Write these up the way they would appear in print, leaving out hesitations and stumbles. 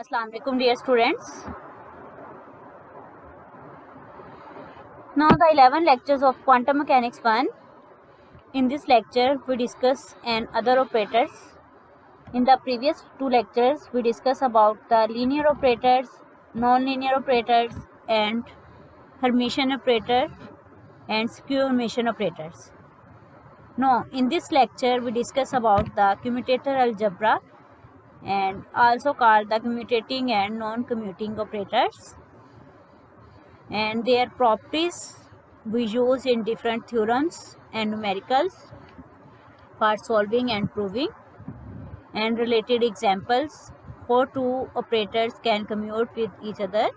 Assalamu alaikum dear students. Now the 11 lectures of Quantum Mechanics 1. In this lecture we discuss and other operators. In the previous two lectures we discuss about the linear operators, non-linear operators and Hermitian operator and skew Hermitian operators. Now in this lecture we discuss about the commutator algebra and also called the commutating and non-commuting operators, and their properties we use in different theorems and numericals for solving and proving, and related examples how two operators can commute with each other,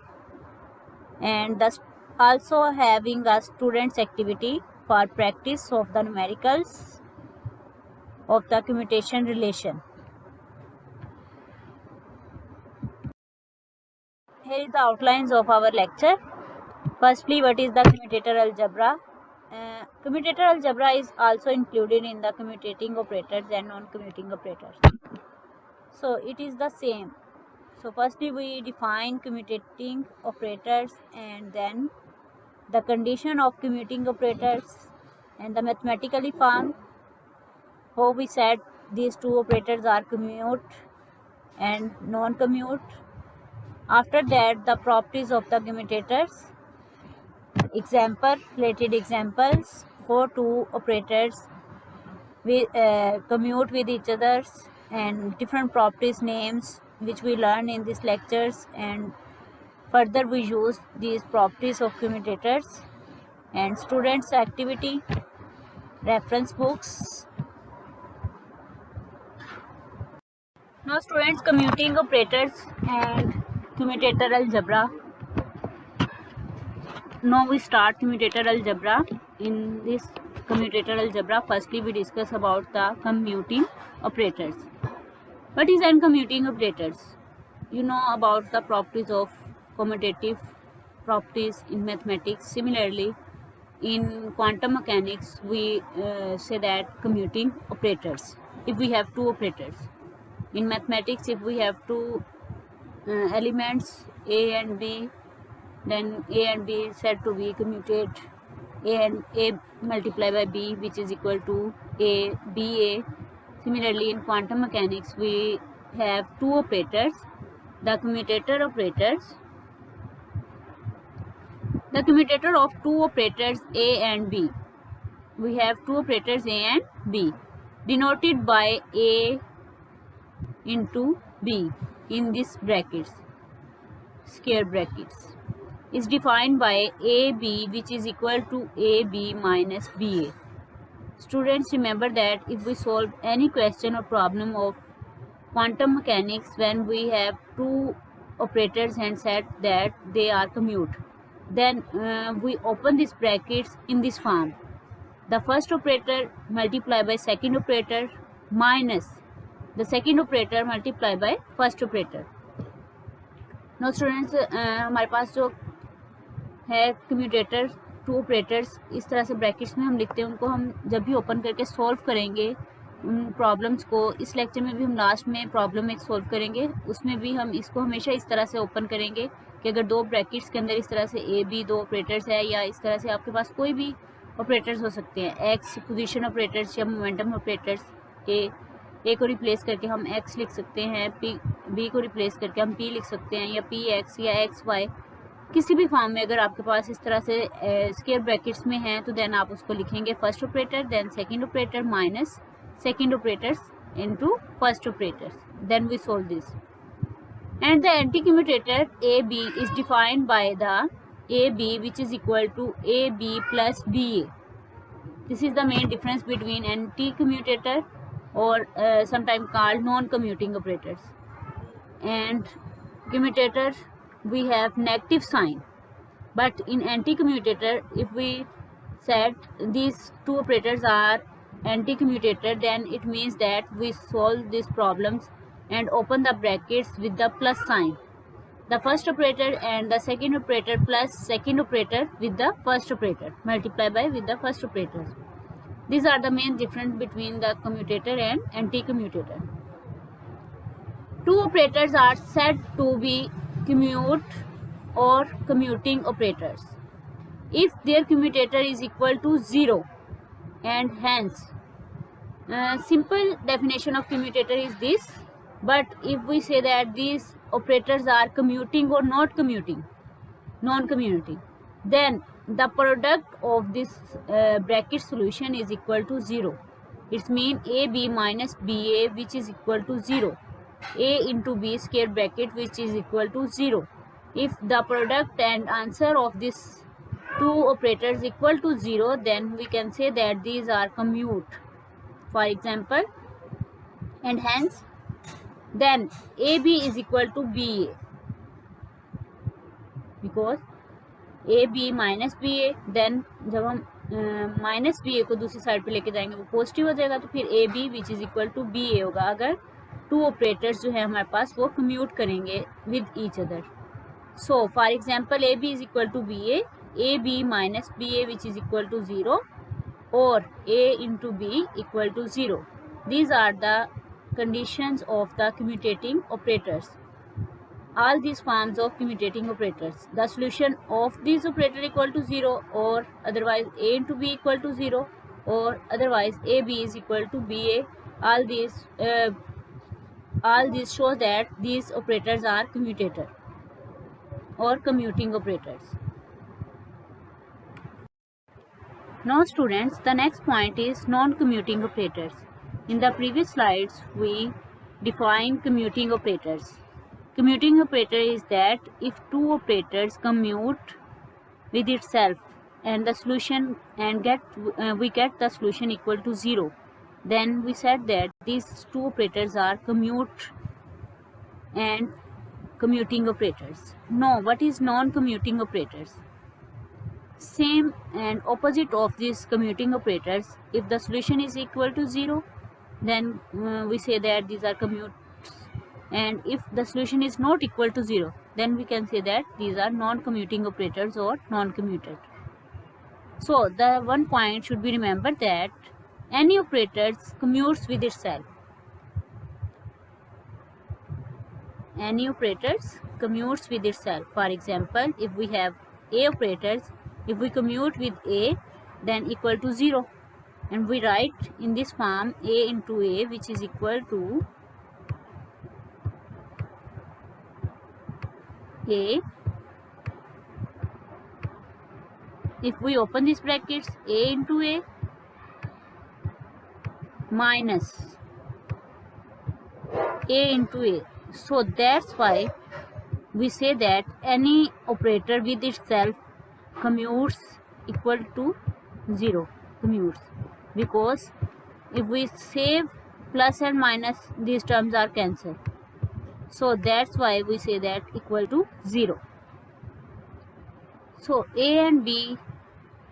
and thus also having a student's activity for practice of the numericals of the commutation relation. Here is the outlines of our lecture. Firstly, what is the commutator algebra? Commutator algebra is also included in the commutating operators and non-commuting operators. So it is the same. So firstly we define commutating operators and then the condition of commuting operators and the mathematically form how we said these two operators are commute and non-commute. After that the properties of the commutators, related examples how two operators commute with each other, and different properties names which we learn in these lectures, and further we use these properties of commutators, and students activity, reference books. Now students, commuting operators and commutator algebra. Now we start commutator algebra. In this commutator algebra, firstly we discuss about the commuting operators. What is non-commuting operators? You know about the properties of commutative properties in mathematics. Similarly, in quantum mechanics we say that commuting operators if we have two operators. In mathematics, if we have two elements a and b, then a and b is said to be commutate. A multiplied by b, which is equal to a ba. Similarly, in quantum mechanics we have two operators, the commutator operators. The commutator of two operators a and b. We have two operators a and b denoted by a into b in this brackets, square brackets, is defined by ab, which is equal to ab minus ba. Students, remember that if we solve any question or problem of quantum mechanics when we have two operators and said that they are commute, then we open these brackets in this form: the first operator multiplied by second operator minus the second operator multiplied by first operator. Now students, हमारे पास जो है commutator to operators इस तरह से brackets में हम लिखते हैं, उनको हम जब भी ओपन करके सॉल्व करेंगे उन प्रॉब्लम्स को, इस लेक्चर में भी हम लास्ट में प्रॉब्लम एक सॉल्व करेंगे, उसमें भी हम इसको हमेशा इस तरह से ओपन करेंगे कि अगर दो ब्रैकेट्स के अंदर इस तरह से ए बी दो ऑपरेटर्स है, या इस तरह से आपके पास कोई भी ऑपरेटर्स हो सकते हैं, एक्स पोजीशन ऑपरेटर्स या मोमेंटम ऑपरेटर्स, ए को रिप्लेस करके हम एक्स लिख सकते हैं, पी बी को रिप्लेस करके हम पी लिख सकते हैं, या पी एक्स या एक्स वाई, किसी भी फॉर्म में अगर आपके पास इस तरह से स्क्वायर ब्रैकेट्स में है तो देन आप उसको लिखेंगे first operator, then second operator minus second operators into first operators, then we solve this. And the anti-commutator AB is defined by the AB, which is equal to AB plus BA. This is the main difference between anti-commutator or sometimes called non-commuting operators and commutator. We have negative sign, but in anti-commutator, if we said these two operators are anti-commutator, then it means that we solve these problems and open the brackets with the plus sign, the first operator and the second operator plus second operator with the first operator multiplied by with the first operator. These are the main difference between the commutator and anti-commutator. Two operators are said to be commute or commuting operators if their commutator is equal to 0, and hence simple definition of commutator is this. But if we say that these operators are commuting or not commuting, non-commuting, then the product of this bracket solution is equal to 0. It means AB minus BA, which is equal to 0. A into B square bracket, which is equal to 0. If the product and answer of these two operators equal to 0, then we can say that these are commute, for example, and hence then AB is equal to BA, because A B minus B A, then जब हम minus B ए को दूसरी side पे लेके जाएंगे वो positive हो जाएगा, तो फिर A B which is equal to B A होगा अगर टू ऑपरेटर्स जो है हमारे पास वो कम्यूट करेंगे with each other. So for example A B is equal to B A B minus B A which is equal to 0 और A into B equal to 0. These are the conditions of the commutating operators. All these forms of commutating operators, the solution of these operator equal to 0 or otherwise a into b equal to 0 or otherwise ab is equal to ba, all these show that these operators are commutator or commuting operators. Now students, the next point is non-commuting operators. In the previous slides we defined commuting operators. Commuting operator is that if two operators commute with itself and the solution and we get the solution equal to 0, then we said that these two operators are commute and commuting operators. Now, what is non-commuting operators? Same and opposite of these commuting operators. If the solution is equal to 0, then we say that these are commute. And if the solution is not equal to 0, then we can say that these are non-commuting operators or non-commuted. So the one point should be remembered that any operator commutes with itself. Any operators commutes with itself. For example, if we have A operators, if we commute with A, then equal to 0, and we write in this form A into A, which is equal to A, if we open these brackets, A into A minus A into A. So that's why we say that any operator with itself commutes equal to 0, commutes, because if we save plus and minus, these terms are cancelled. So that's why we say that equal to 0. So A and B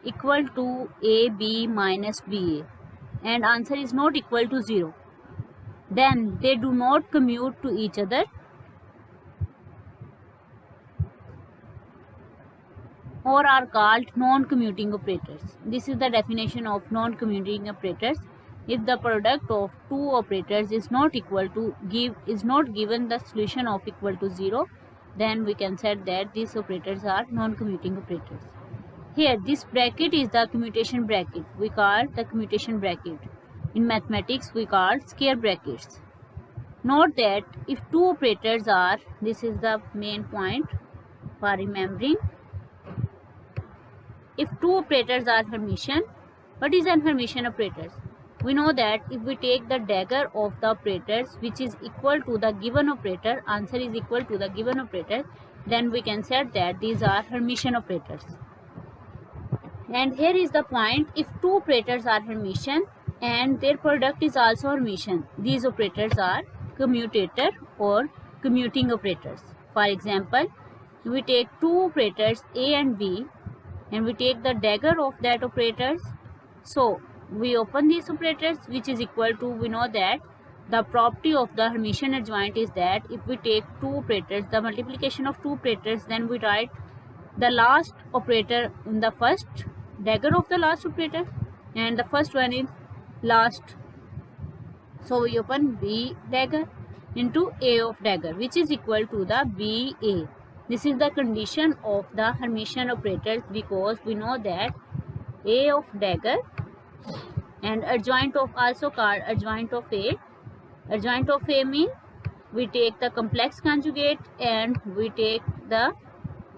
equal to AB minus BA, and answer is not equal to 0. Then they do not commute to each other. Or are called non-commuting operators. This is the definition of non-commuting operators. If the product of two operators is not given the solution of equal to 0, then we can say that these operators are non-commuting operators. Here, this bracket is the commutation bracket. We call the commutation bracket. In mathematics, we call square brackets. Note that if two operators are, this is the main point for remembering. If two operators are Hermitian, what is an Hermitian operators? We know that if we take the dagger of the operators which is equal to the given operator, answer is equal to the given operator, then we can say that these are Hermitian operators. And here is the point, if two operators are Hermitian and their product is also Hermitian, these operators are commutator or commuting operators. For example, we take two operators A and B and we take the dagger of that operators. So we open these operators which is equal to, we know that the property of the Hermitian adjoint is that if we take two operators, the multiplication of two operators, then we write the last operator in the first dagger of the last operator and the first one is last. So we open B dagger into A of dagger, which is equal to the BA. This is the condition of the Hermitian operators, because we know that A of dagger and adjoint of, also called adjoint of A. Adjoint of A means we take the complex conjugate and we take the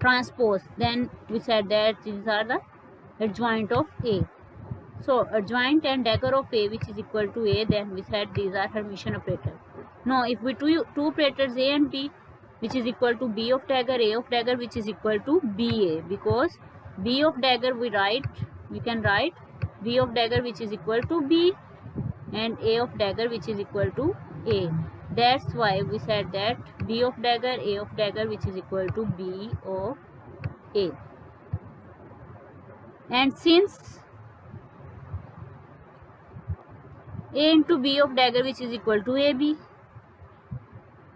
transpose. Then we said that these are the adjoint of A. So adjoint and dagger of A, which is equal to A, then we said these are Hermitian operators. Now if we two operators A and B, which is equal to B of dagger, A of dagger, which is equal to BA, because B of dagger we can write B of dagger, which is equal to B, and A of dagger, which is equal to A. That's why we said that B of dagger, A of dagger, which is equal to B of A. And since A into B of dagger, which is equal to AB,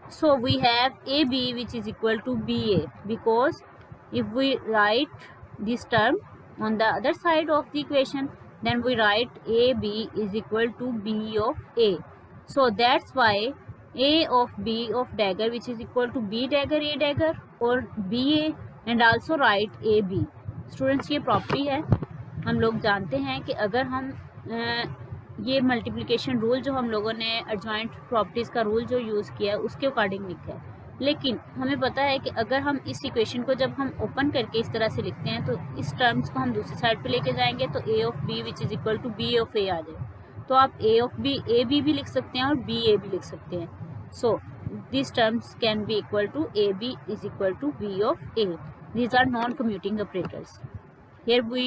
so we have AB, which is equal to BA, because if we write this term on the other side of the equation, then we write AB is equal to B of A. So that's why A of B of dagger, which is equal to B dagger A dagger, or BA, and also write AB. Students ये property है, हम लोग जानते हैं कि अगर हम ये मल्टीप्लिकेशन रूल जो हम लोगों ने एडजॉइंट प्रॉपर्टीज़ का रूल जो यूज़ किया उसके अकॉर्डिंग लिखा है, लेकिन हमें पता है कि अगर हम इस इक्वेशन को जब हम ओपन करके इस तरह से लिखते हैं तो इस टर्म्स को हम दूसरी साइड पे लेके जाएंगे तो A of B which is equal to B of A आ जाए। तो आप A of B A B भी लिख सकते हैं और B A भी लिख सकते हैं। So this terms can be equal to A B is equal to B of A। These are non-commuting operators. Here we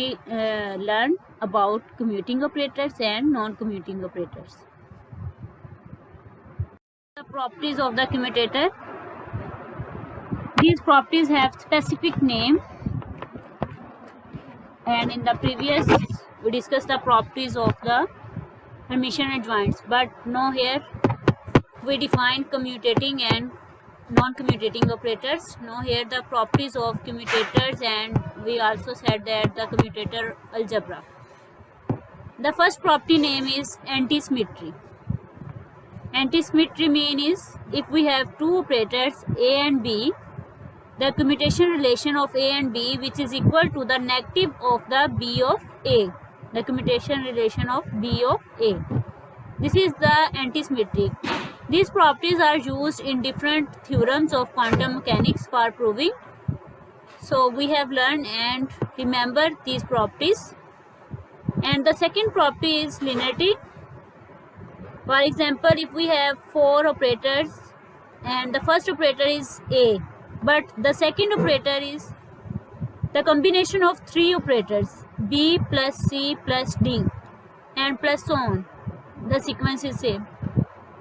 learn about commuting operators and non-commuting operators. The properties of the commutator. These properties have specific name, and in the previous we discussed the properties of the Hermitian adjoints, but now here we define commutating and non-commutating operators. Now here the properties of commutators, and we also said that the commutator algebra. The first property name is anti-symmetry. Anti-symmetry means if we have two operators A and B, the commutation relation of A and B, which is equal to the negative of the B of A, the commutation relation of B of A. This is the anti-symmetry. These properties are used in different theorems of quantum mechanics for proving. So we have learned and remember these properties. And the second property is linearity. For example, if we have four operators and the first operator is A, but the second operator is the combination of three operators B plus C plus D and plus so on. The sequence is same.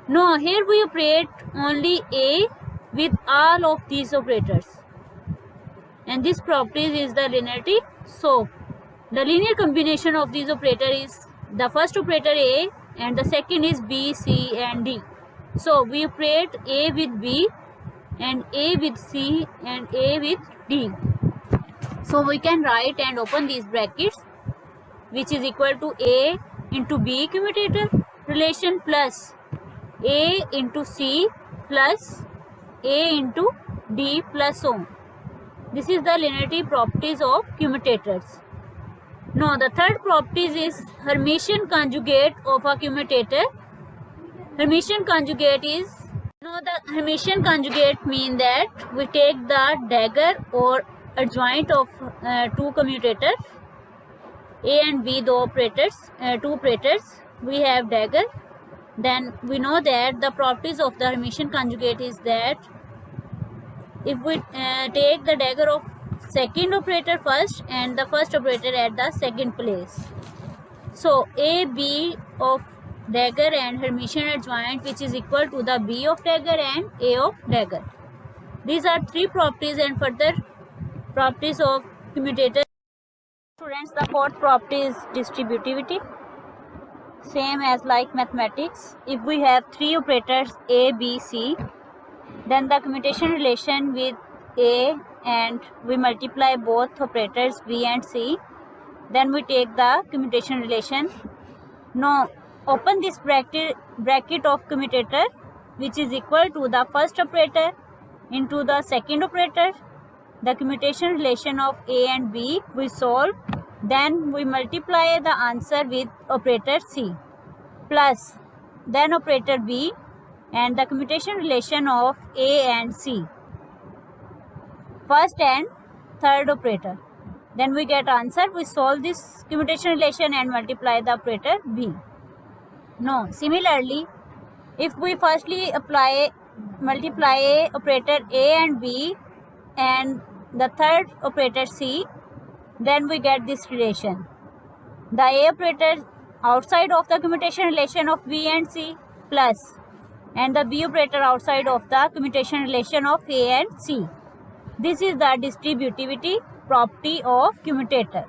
No, here we operate only A with all of these operators, and this property is the linearity. So the linear combination of these operators is the first operator A and the second is B, C and D. So we operate A with B and A with C and A with D. So we can write and open these brackets, which is equal to A into B commutator relation plus A into C plus A into D plus so on. This is the linearity properties of commutators. Now the third property is Hermitian conjugate of a commutator. Hermitian conjugate is, the Hermitian conjugate mean that we take the dagger or adjoint of two commutators A and B, two operators. We have dagger. Then we know that the properties of the Hermitian conjugate is that if we take the dagger of second operator first and the first operator at the second place, so A B of dagger and Hermitian adjoint, which is equal to the B of dagger and A of dagger. These are three properties and further properties of commutator. Students, the fourth property is distributivity. Same as like mathematics. If we have three operators A, B, C, then the commutation relation with A and we multiply both operators B and C, then we take the commutation relation. Now open this bracket of commutator which is equal to the first operator into the second operator. The commutation relation of A and B we solve. Then we multiply the answer with operator C plus then operator B and the commutation relation of A and C, first and third operator. Then we get answer. We solve this commutation relation and multiply the operator B. No, similarly, if we firstly multiply operator A and B and the third operator C, then we get this relation. The A operator outside of the commutation relation of B and C plus and the B operator outside of the commutation relation of A and C. This is the distributivity property of commutator.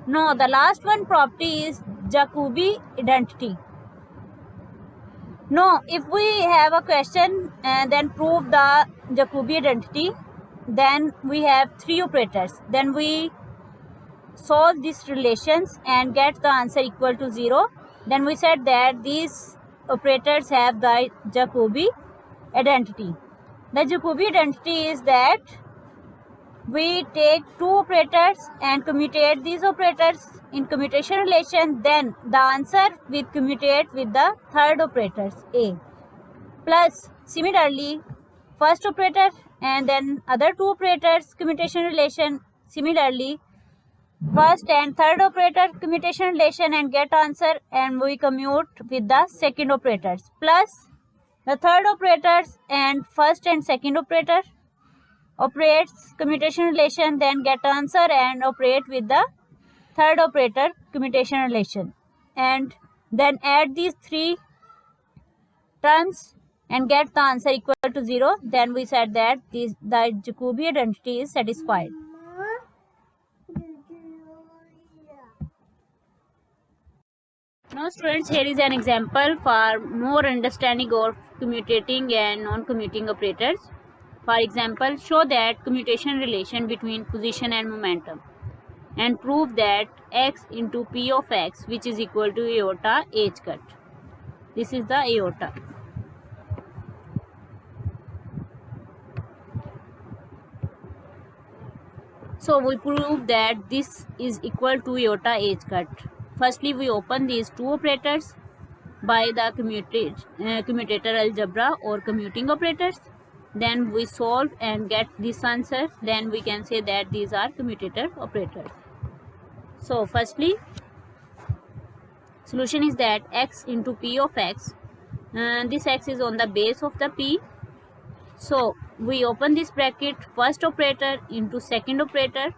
Now the last one property is Jakubi Identity. Now if we have a question and then prove the Jacobi Identity, then we have three operators. Then we solve these relations and get the answer equal to 0. Then we said that these operators have the Jacobi Identity. The Jacobi Identity is that we take two operators and commutate these operators in commutation relation, then the answer we commutate with the third operators A plus similarly first operator and then other two operators commutation relation, similarly first and third operator commutation relation and get answer, and we commute with the second operators plus the third operators and first and second operator operates commutation relation, then get answer and operate with the third operator commutation relation, and then add these three terms and get the answer equal to 0. Then we said that the Jacobi identity is satisfied. Now students, here is an example for more understanding of commutating and non-commuting operators. For example, show that commutation relation between position and momentum and prove that x into p of x, which is equal to iota h cut. This is the iota. So we prove that this is equal to iota h cut. Firstly, we open these two operators by the commutator algebra or commuting operators. Then we solve and get this answer. Then we can say that these are commutator operators. So firstly, solution is that x into p of x, this x is on the base of the p. So we open this bracket, first operator into second operator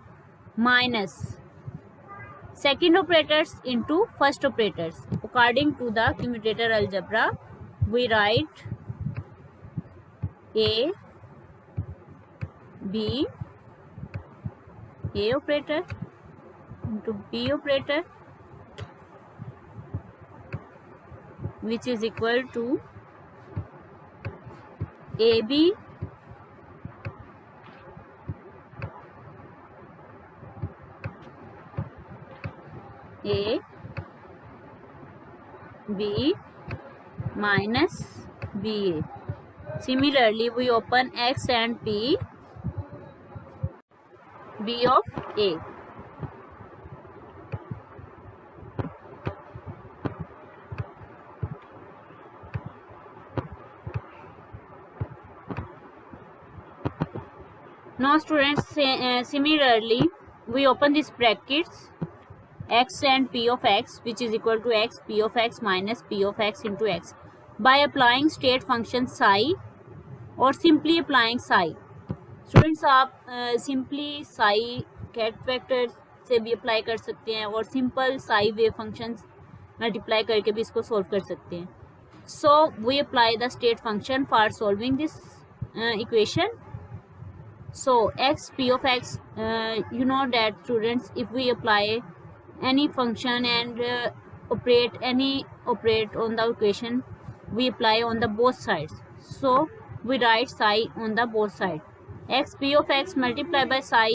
minus second operators into first operators. According to the commutator algebra, we write A, B, A operator into B operator, which is equal to AB A B minus BA. Similarly, we open x and p, b of A. Now students, similarly we open these brackets x and p of x, which is equal to x p of x minus p of x into x by applying state function psi और simply applying psi. Students आप simply psi ket vector से भी apply कर सकते हैं और simple psi wave functions multiply करके भी इसको सोल्व कर सकते हैं. So we apply the state function for solving this equation. So x p of x, you know that students, if we apply any function and operate on the equation, we apply on the both sides. So we write psi on the both sides. X p of x multiplied by psi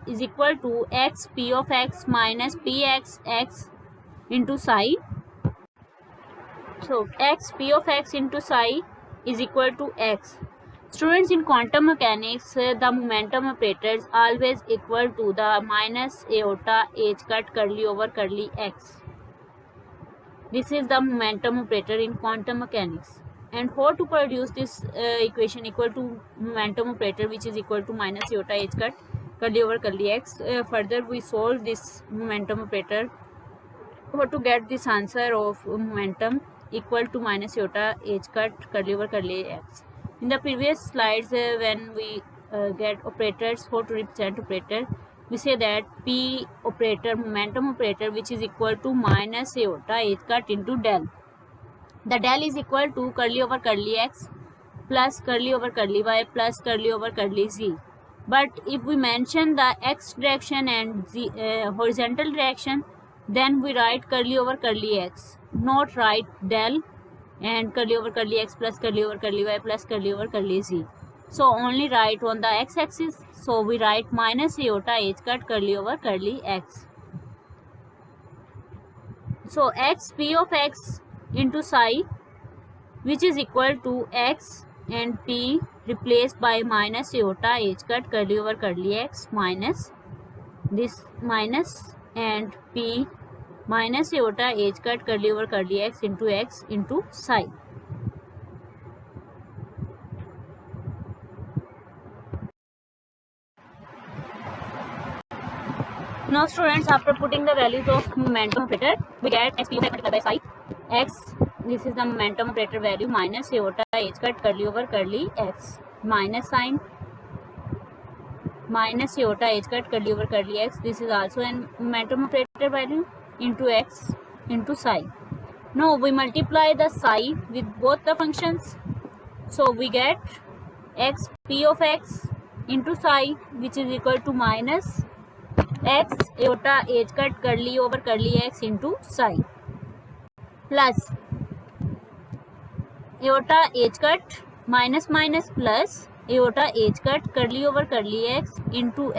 is equal to x p of x minus p x x into psi. So x p of x into psi is equal to x. Students, in quantum mechanics, the momentum operators always equal to the minus iota h cut curly over curly x. This is the momentum operator in quantum mechanics. And how to produce this equation equal to momentum operator, which is equal to minus iota h cut curly over curly x. Further, we solve this momentum operator. How to get this answer of momentum equal to minus iota h cut curly over curly x. In the previous slides, when we get operators, how to represent operator, we say that P operator, momentum operator, which is equal to minus iota h cut into del. The del is equal to curly over curly x plus curly over curly y plus curly over curly z. But if we mention the x direction and z, horizontal direction, then we write curly over curly x, not write del and curly over curly x plus curly over curly y plus curly over curly z. So only write on the x-axis. So we write minus iota h cut curly over curly x. So x p of x into psi, which is equal to x and p replaced by minus iota h cut curly over curly x minus this minus and p minus iota h cut curly over curly x into psi. Now students, after putting the values of momentum operator, we get x p of x multiplied by psi. X, this is the momentum operator value, minus iota h cut curly over curly x minus sign minus iota h cut curly over curly x. This is also an momentum operator value into x into psi. Now we multiply the psi with both the functions. So we get x p of x into psi, which is equal to minus x iota h cut curly over curly x into psi plus iota h cut minus minus plus iota h cut curly over curly x into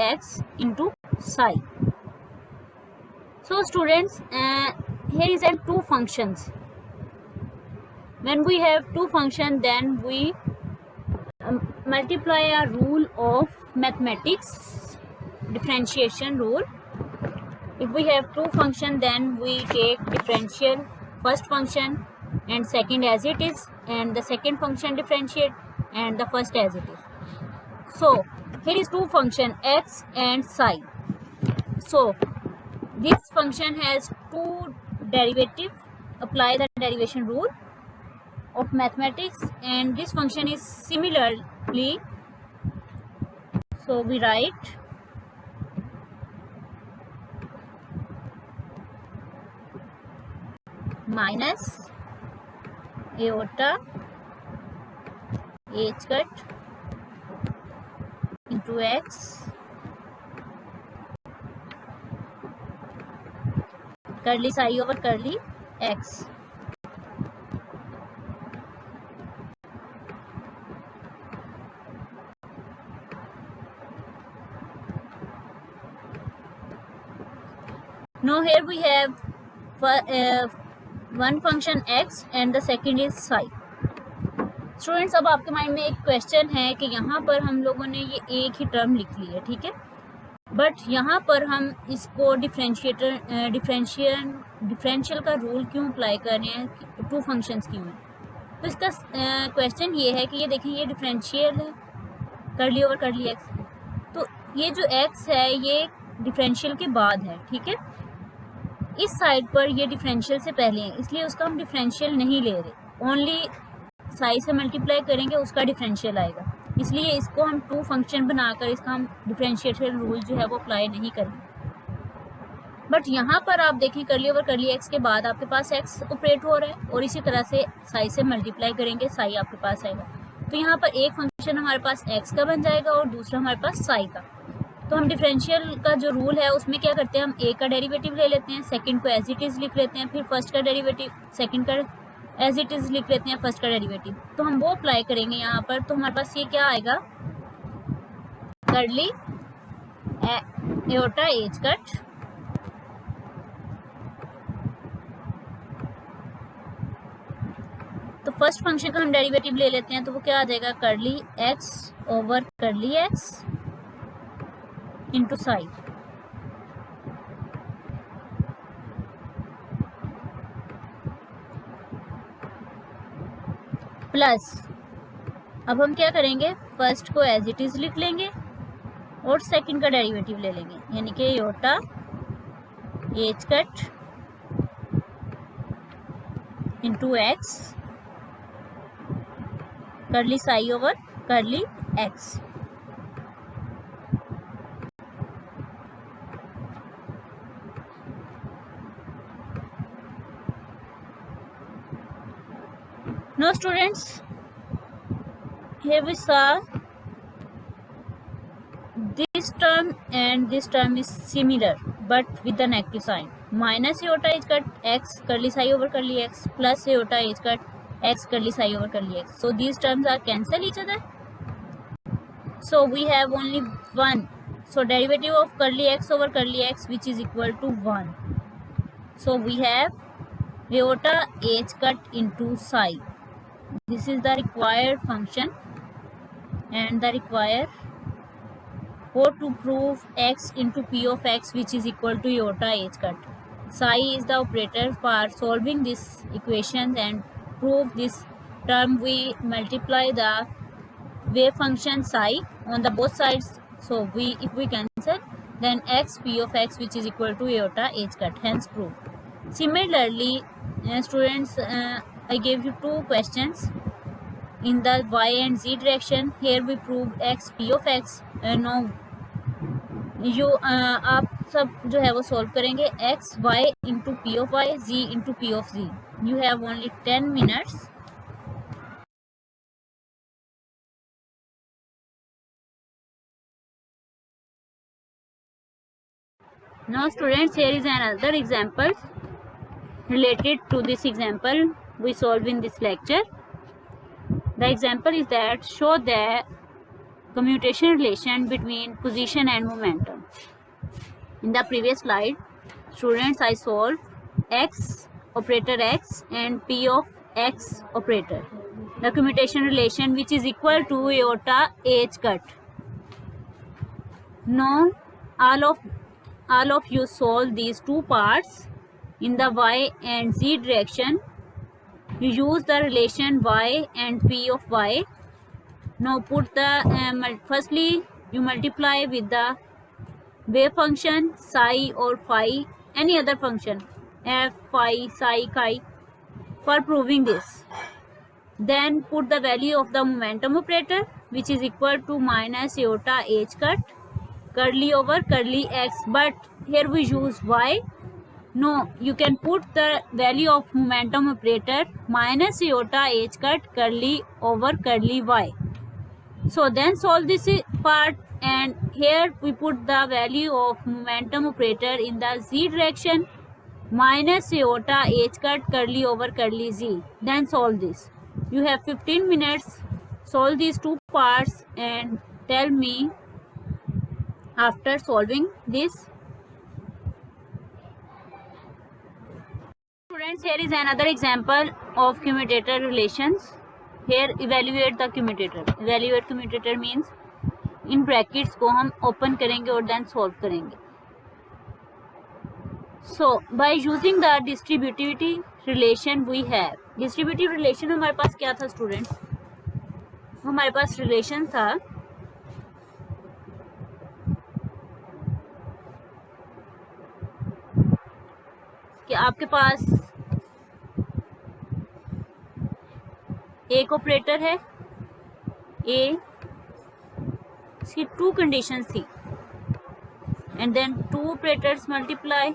psi. So students, here is two functions. When we have two functions, then we multiply a rule of mathematics, differentiation rule. If we have two functions, then we take differential first function and second as it is, and the second function differentiate and the first as it is. So here is two function x and psi. So this function has two derivatives. Apply the derivation rule of mathematics, and this function is similarly. So we write minus iota h cut into x curly psi over curly x. Now here we have one function x and the second is psi. Students, अब आपके mind में एक question है कि यहाँ पर हम लोगों ने ये एक ही टर्म लिख ली है, ठीक है, बट यहाँ पर हम इसको डिफरेंशियल का रूल क्यों अप्लाई कर रहे हैं, टू फंक्शंस क्यों हैं? तो इसका क्वेश्चन ये है कि ये देखें, ये डिफरेंशियल है कर्ली ओवर कर्ली एक्स, तो ये जो एक्स है ये डिफरेंशियल के बाद है, ठीक है, इस साइड पर ये डिफरेंशियल से पहले है, इसलिए उसका हम डिफरेंशियल नहीं ले रहे, ओनली साई से मल्टीप्लाई करेंगे उसका डिफरेंशियल आएगा, इसलिए इसको हम टू फंक्शन बनाकर इसका हम डिफरेंशिएशन रूल जो है वो अप्लाई नहीं करेंगे। बट यहाँ पर आप देखें कर्ली ओवर कर्ली एक्स के बाद आपके पास एक्स ऑपरेट हो रहा है और इसी तरह से साई से मल्टीप्लाई करेंगे साई आपके पास आएगा, तो यहाँ पर एक फंक्शन हमारे पास एक्स का बन जाएगा और दूसरा हमारे पास साई का। तो हम डिफरेंशियल का जो रूल है उसमें क्या करते हैं, हम ए का डेरिवेटिव ले लेते हैं, सेकंड को एज इट इज़ लिख लेते हैं, फिर फर्स्ट का डेरिवेटिव सेकंड का एज इट इज़ लिख लेते हैं, फर्स्ट का डेरिवेटिव, तो हम वो अप्लाई करेंगे यहाँ पर, तो हमारे पास ये क्या आएगा, कर्ली एओटा एज कट तो फर्स्ट फंक्शन का हम डेरिवेटिव ले लेते हैं, तो वो क्या आ जाएगा, curly x over curly x into Sai plus, अब हम क्या करेंगे, फर्स्ट को एज इट इज लिख लेंगे और सेकंड का डेरिवेटिव ले लेंगे, यानी कि iota h cut into x curly psi over curly x. Now students, here we saw this term and this term is similar but with the negative sign. Minus iota is cut x curly psi over curly x plus iota is cut x curly psi over curly x. So these terms are cancel each other. So we have only one. So derivative of curly x over curly x which is equal to 1. So we have iota h cut into psi. This is the required function and the required or to prove x into p of x which is equal to iota h cut. Psi is the operator for solving this equation and prove this term. We multiply the wave function psi on the both sides. So if we cancel, then x p of x which is equal to iota h cut, hence proved. Similarly, students, I gave you two questions in the y and z direction. Here we proved x p of x. Now you आप सब जो है वो solve करेंगे, x y into P of y, z into P of z. You have only 10 minutes. Now students, here is another example related to this example we solved in this lecture. The example is that show the commutation relation between position and momentum. In the previous slide, students, I solved x operator x and p of x operator, the commutation relation which is equal to iota h cut. Now all of you solve these two parts in the y and z direction. You use the relation y and p of y. Now put the firstly you multiply with the wave function psi or phi, any other function f, phi, psi, chi, for proving this. Then put the value of the momentum operator which is equal to minus iota h cut curly over curly x, but here we use y. No, you can put the value of momentum operator minus iota h cut curly over curly y. So then solve this part, and here we put the value of momentum operator in the z direction minus iota h cut curly over curly z. Then solve this. You have 15 minutes. Solve these two parts and tell me after solving this. Students, here is another example of commutator relations. Here evaluate the commutator. Evaluate commutator means in brackets को हम open करेंगे और then solve करेंगे. So by using the distributivity relation we have. Distributive relation हमारे पास क्या था students? हमारे पास relation था कि आपके पास एक ऑपरेटर है ए, इसकी टू कंडीशंस थी and then two operators multiply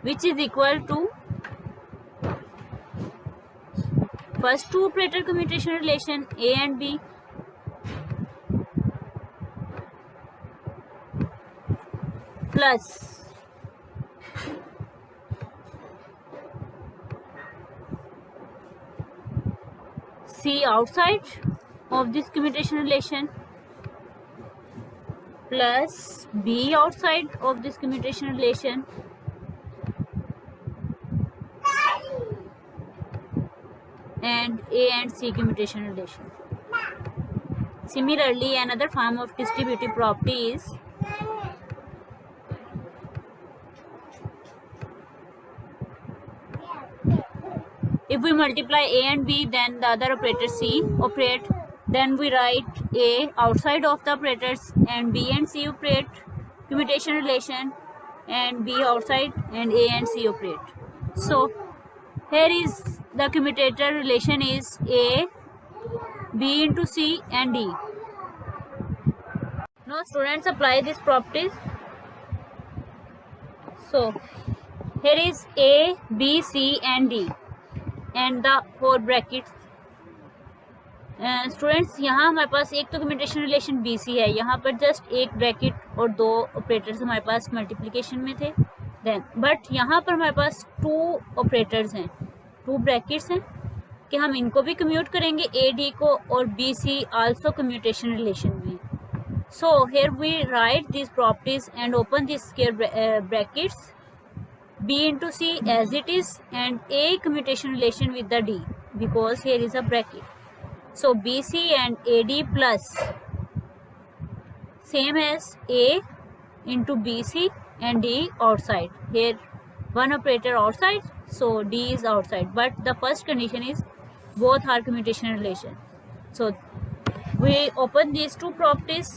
which is equal to first two operator commutation relation A and B plus C outside of this commutation relation plus B outside of this commutation relation and A and C commutation relation. Similarly, another form of distributive property is if we multiply A and B, then the other operator C operate. Then we write A outside of the operators and B and C operate commutation relation, and B outside and A and C operate. So here is the commutator relation is A, B into C and D. Now students apply these properties. So here is A, B, C and D and the 4 brackets. Students यहाँ हमारे पास एक तो commutation relation B C है, यहाँ पर just एक bracket और 2 operators हमारे पास मल्टीप्लिकेशन में थे. देन बट यहाँ पर हमारे पास 2 ऑपरेटर्स हैं, 2 ब्रैकेट्स हैं कि हम इनको भी कम्यूट करेंगे ए डी को और B C also commutation relation में. So here we write this properties and open this square brackets B into C as it is and A commutation relation with the D because here is a bracket. So BC and AD plus same as A into BC and D outside. Here one operator outside, so D is outside. But the first condition is both are commutation relation. So we open these 2 properties,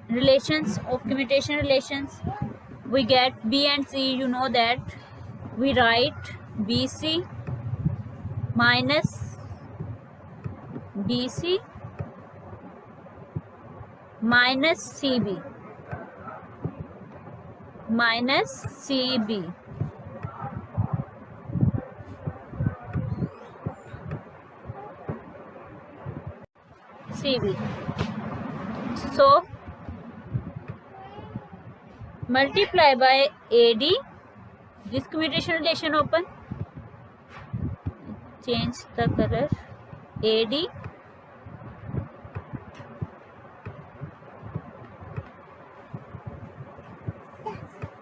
relations of commutation relations. We get B and C, you know that we write BC minus BC minus CB minus CB. CB. So multiply by AD, this commutation relation open, change the color, AD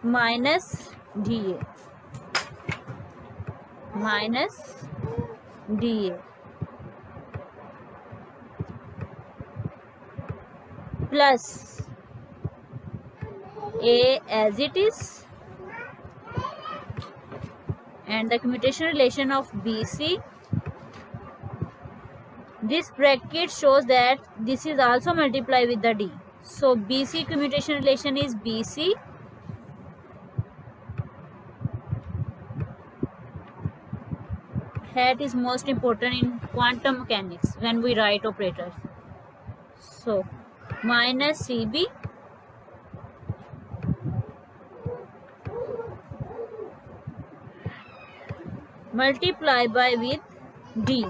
minus DA minus DA plus A as it is and the commutation relation of BC. This bracket shows that this is also multiplied with the D. So BC commutation relation is BC that is most important in quantum mechanics when we write operators. So minus CB multiply by with D.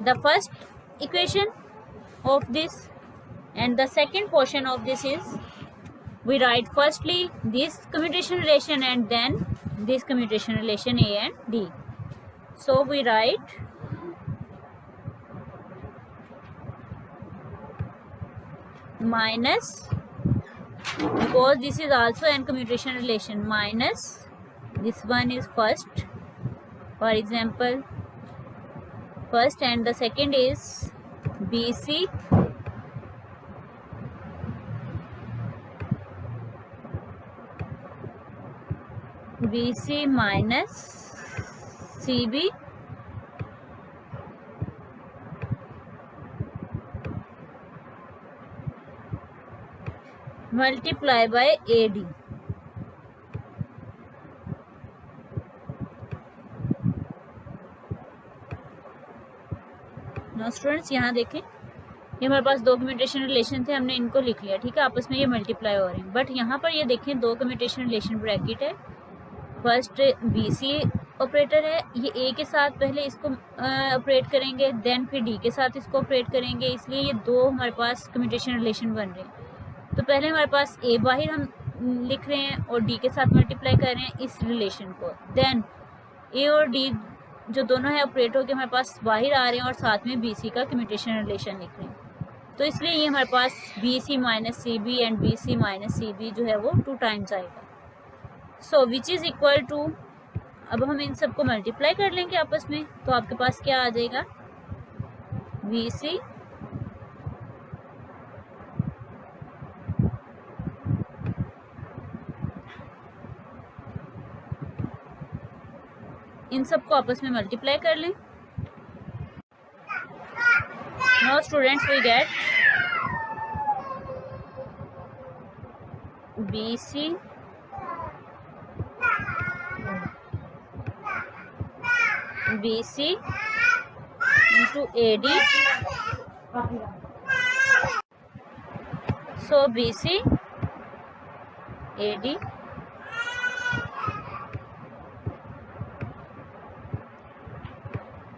The first equation of this and the second portion of this is we write firstly this commutation relation and then this commutation relation A and D. So we write minus, because this is also an commutation relation, minus this one is first, for example first, and the second is BC minus CB multiply by AD. Now students यहाँ देखें, ये हमारे पास 2 commutation relation थे, हमने इनको लिख लिया, ठीक है, आपस में ये मल्टीप्लाई हो रहे हैं. बट यहाँ पर ये देखें 2 कम्यूटेशन रिलेशन ब्रैकेट है, फर्स्ट BC ऑपरेटर है, ये A के साथ पहले इसको ऑपरेट करेंगे, देन फिर D के साथ इसको ऑपरेट करेंगे, इसलिए ये 2 हमारे पास कम्यूटेशन रिलेशन बन रहे हैं. तो पहले हमारे पास A बाहर हम लिख रहे हैं और D के साथ मल्टीप्लाई कर रहे हैं इस रिलेशन को, देन A और D जो दोनों है ऑपरेटर के हमारे पास बाहर आ रहे हैं और साथ में BC का कम्यूटेशन रिलेशन लिख रहे हैं, तो इसलिए ये हमारे पास BC minus CB and BC minus CB जो है वो 2 टाइम्स आएगा। सो विच इज़ इक्वल टू, अब हम इन सबको मल्टीप्लाई कर लेंगे आपस में, तो आपके पास क्या आ जाएगा, BC इन सबको आपस में मल्टीप्लाई कर लें। Now students we get BC into AD, so BC AD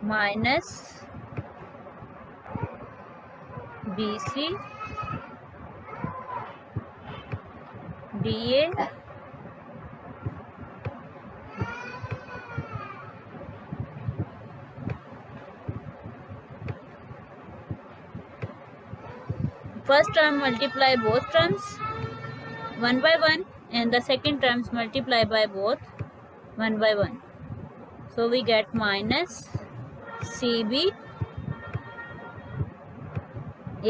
minus BC DA first term multiply both terms one by one and the second terms multiply by both one by one, so we get minus CB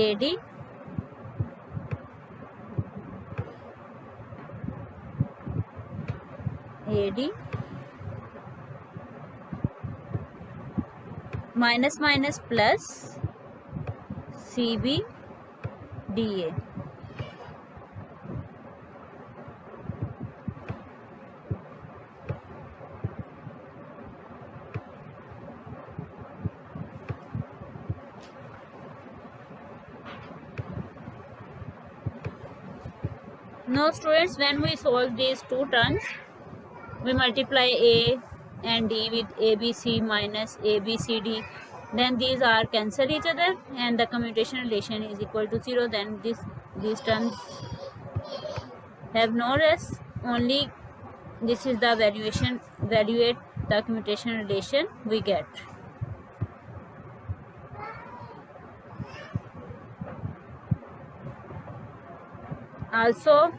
AD minus minus plus CB DA. Now students, when we solve these two terms, we multiply A and D with ABC minus ABCD, then these are cancel each other and the commutation relation is equal to 0. Then these terms have no rest, only this is the evaluate the commutation relation we get. Also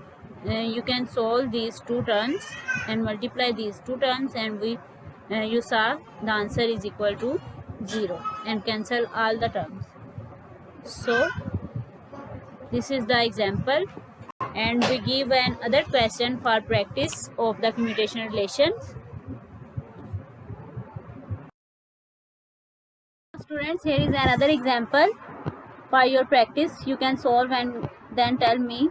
you can solve these two terms and multiply these two terms, and you saw the answer is equal to 0 and cancel all the terms. So this is the example, and we give another question for practice of the commutation relations. Students, here is another example for your practice. You can solve and then tell me.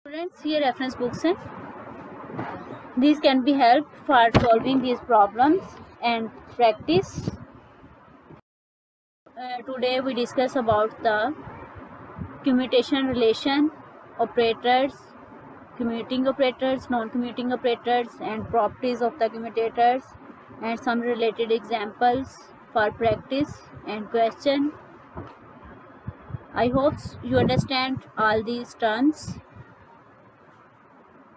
Students, here reference books हैं. These can be helped for solving these problems and practice. Today we discuss about the commutation relation, operators, commuting operators, non-commuting operators, and properties of the commutators, and some related examples for practice and question. I hope you understand all these terms.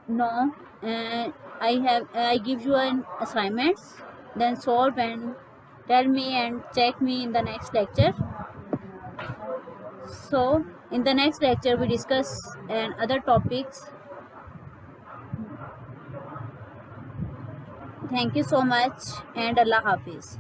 Now I give you an assignments, then solve and tell me and check me in the next lecture. So in the next lecture we discuss other topics. Thank you so much and Allah Hafiz.